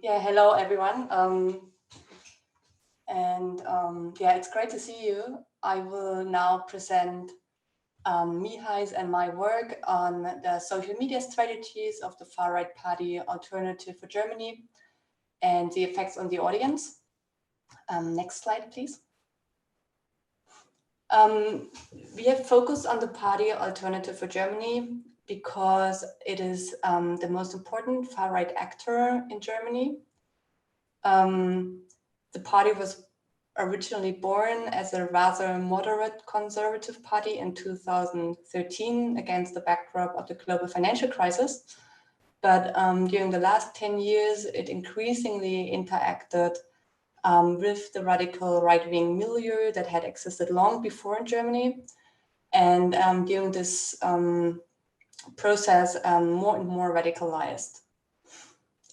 Yeah, hello everyone. Yeah, it's great to see you. I will now present Mihai's and my work on the social media strategies of the far-right party Alternative for Germany and the effects on the audience. Next slide, please. We have focused on the party Alternative for Germany because it is the most important far-right actor in Germany. The party was originally born as a rather moderate conservative party in 2013 against the backdrop of the global financial crisis. But during the last 10 years, it increasingly interacted with the radical right-wing milieu that had existed long before in Germany. And during this process, more and more radicalized.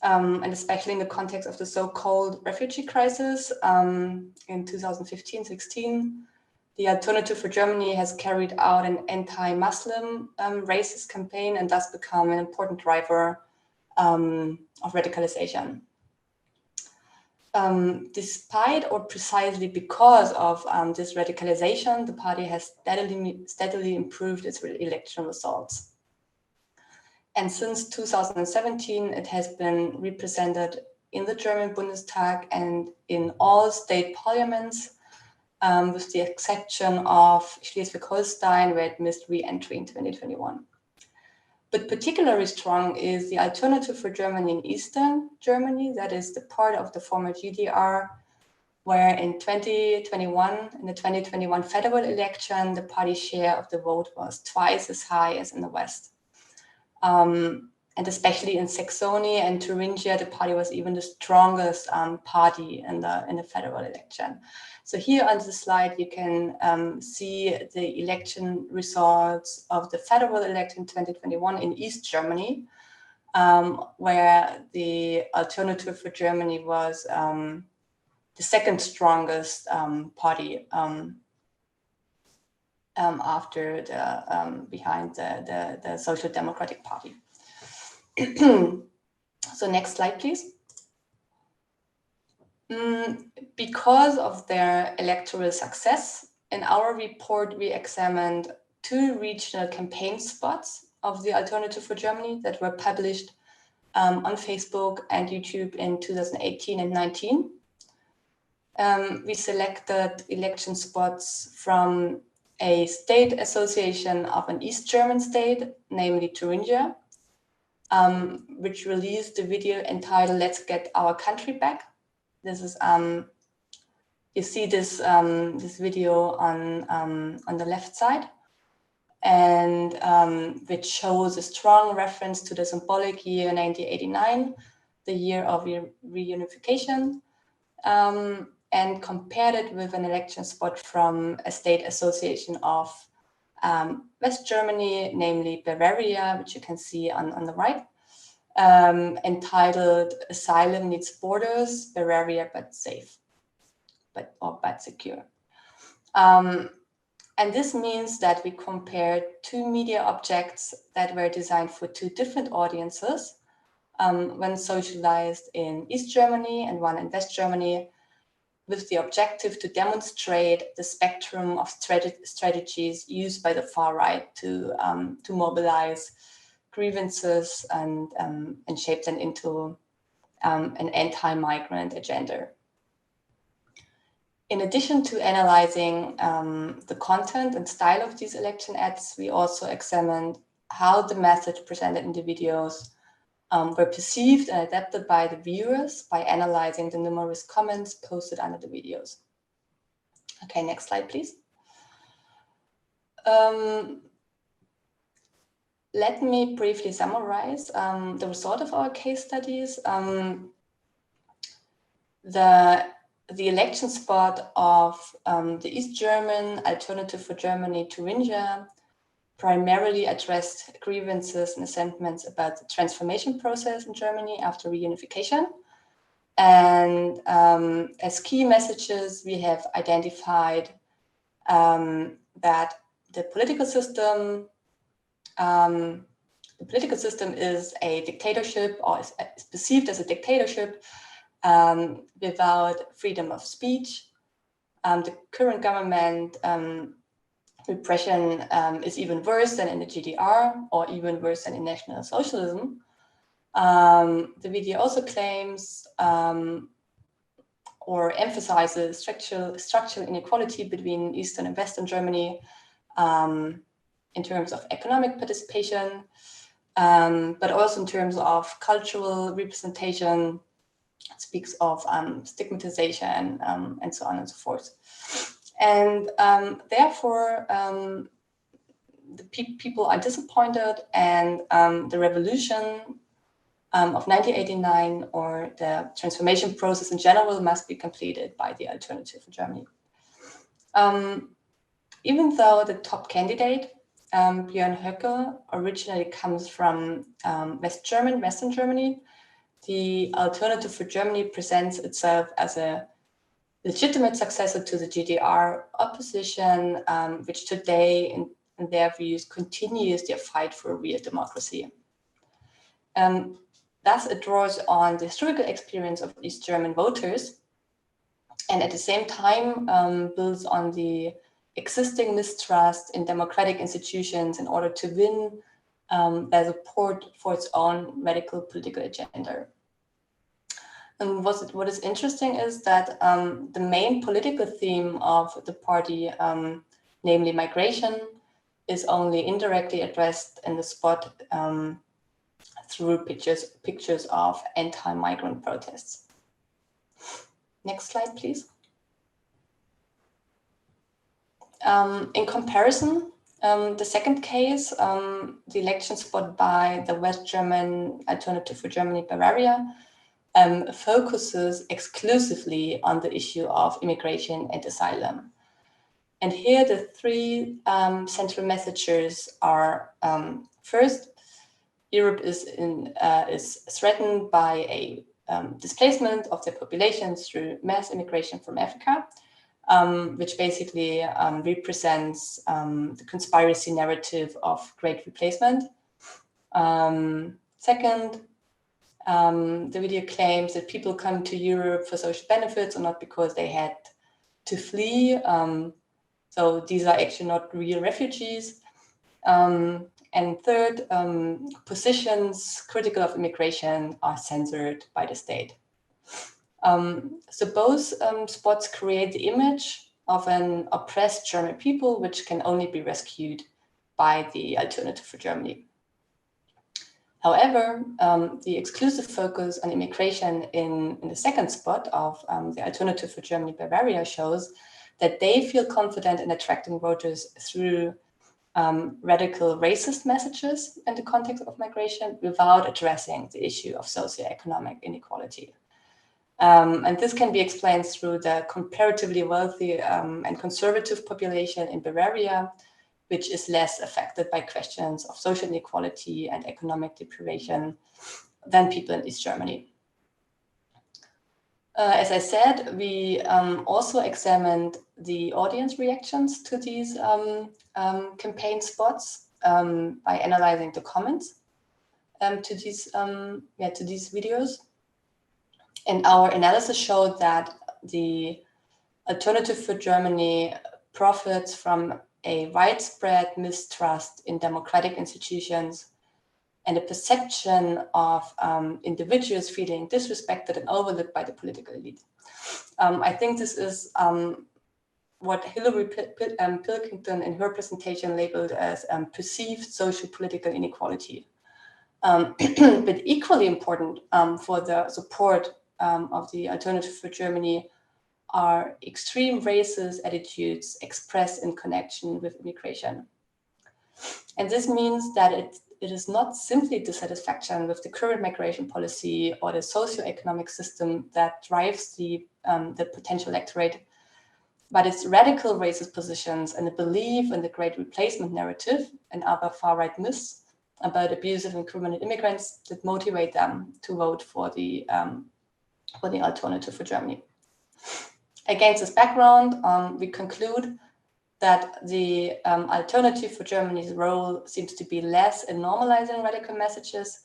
And especially in the context of the so-called refugee crisis in 2015-16, the Alternative for Germany has carried out an anti-Muslim racist campaign and thus become an important driver of radicalization. Despite or precisely because of this radicalization, the party has steadily improved its election results. And since 2017, it has been represented in the German Bundestag and in all state parliaments, with the exception of Schleswig-Holstein, where it missed re-entry in 2021. But particularly strong is the Alternative for Germany in Eastern Germany, that is the part of the former GDR, where in 2021, in the 2021 federal election, the party share of the vote was twice as high as in the West. And especially in Saxony and Thuringia, the party was even the strongest party in the federal election. So here on the slide, you can see the election results of the federal election 2021 in East Germany, where the Alternative for Germany was the second strongest party after behind the Social Democratic Party. So next slide, please. Because of their electoral success, in our report, we examined 2 regional campaign spots of the Alternative for Germany that were published on Facebook and YouTube in 2018 and 19. We selected election spots from a state association of an East German state, namely Thuringia, which released the video entitled "Let's Get Our Country Back." This is you see this video on the left side, and which shows a strong reference to the symbolic year 1989, the year of reunification. And compared it with an election spot from a state association of West Germany, namely Bavaria, which you can see on the right, entitled "Asylum Needs Borders, Bavaria but Safe, but secure." And this means that we compared 2 media objects that were designed for 2 different audiences, one socialized in East Germany and one in West Germany, with the objective to demonstrate the spectrum of strategies used by the far right to mobilize grievances and shape them into an anti-migrant agenda. In addition to analyzing the content and style of these election ads, we also examined how the message presented in the videos were perceived and adapted by the viewers by analyzing the numerous comments posted under the videos. Okay, next slide, please. Let me briefly summarize the result of our case studies. The election spot of the East German Alternative for Germany, Thuringia, primarily addressed grievances and sentiments about the transformation process in Germany after reunification. And as key messages, we have identified that the political system is a dictatorship, or is perceived as a dictatorship, without freedom of speech. The current government repression is even worse than in the GDR, or even worse than in National Socialism. The video also claims or emphasizes structural inequality between Eastern and Western Germany in terms of economic participation, but also in terms of cultural representation. It speaks of stigmatization and so on and so forth. And therefore, the people are disappointed, and the revolution of 1989, or the transformation process in general, must be completed by the Alternative for Germany. Even though the top candidate, Björn Höcke, originally comes from Western Germany, the Alternative for Germany presents itself as a legitimate successor to the GDR opposition, which today, in their views, continues their fight for real democracy. Thus, it draws on the historical experience of East German voters, and at the same time builds on the existing mistrust in democratic institutions in order to win their support for its own radical political agenda. And what is interesting is that the main political theme of the party, namely migration, is only indirectly addressed in the spot through pictures of anti-migrant protests. Next slide, please. In comparison, the second case, the election spot by the West German Alternative for Germany Bavaria, focuses exclusively on the issue of immigration and asylum. And here the three central messages are, first, Europe is threatened by a displacement of their population through mass immigration from Africa, which basically represents the conspiracy narrative of great replacement. Second, the video claims that people come to Europe for social benefits or not because they had to flee. So these are actually not real refugees. And third, positions critical of immigration are censored by the state. So both spots create the image of an oppressed German people, which can only be rescued by the Alternative for Germany. However, the exclusive focus on immigration in the second spot of the Alternative for Germany Bavaria shows that they feel confident in attracting voters through radical racist messages in the context of migration without addressing the issue of socioeconomic inequality. And this can be explained through the comparatively wealthy and conservative population in Bavaria, which is less affected by questions of social inequality and economic deprivation than people in East Germany. As I said, we also examined the audience reactions to these campaign spots by analyzing the comments to these videos. And our analysis showed that the Alternative for Germany profits from a widespread mistrust in democratic institutions and a perception of individuals feeling disrespected and overlooked by the political elite. I think this is what Hillary Pilkington in her presentation labeled as perceived social political inequality. But equally important for the support of the Alternative for Germany are extreme racist attitudes expressed in connection with immigration. And this means that it is not simply dissatisfaction with the current migration policy or the socioeconomic system that drives the potential electorate, but it's radical racist positions and a belief in the Great Replacement narrative and other far-right myths about abusive and criminal immigrants that motivate them to vote for the Alternative for Germany. Against this background, we conclude that the Alternative for Germany's role seems to be less in normalizing radical messages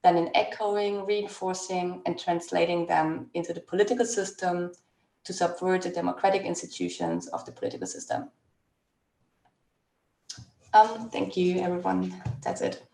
then in echoing, reinforcing, and translating them into the political system to subvert the democratic institutions of the political system. Thank you, everyone. That's it.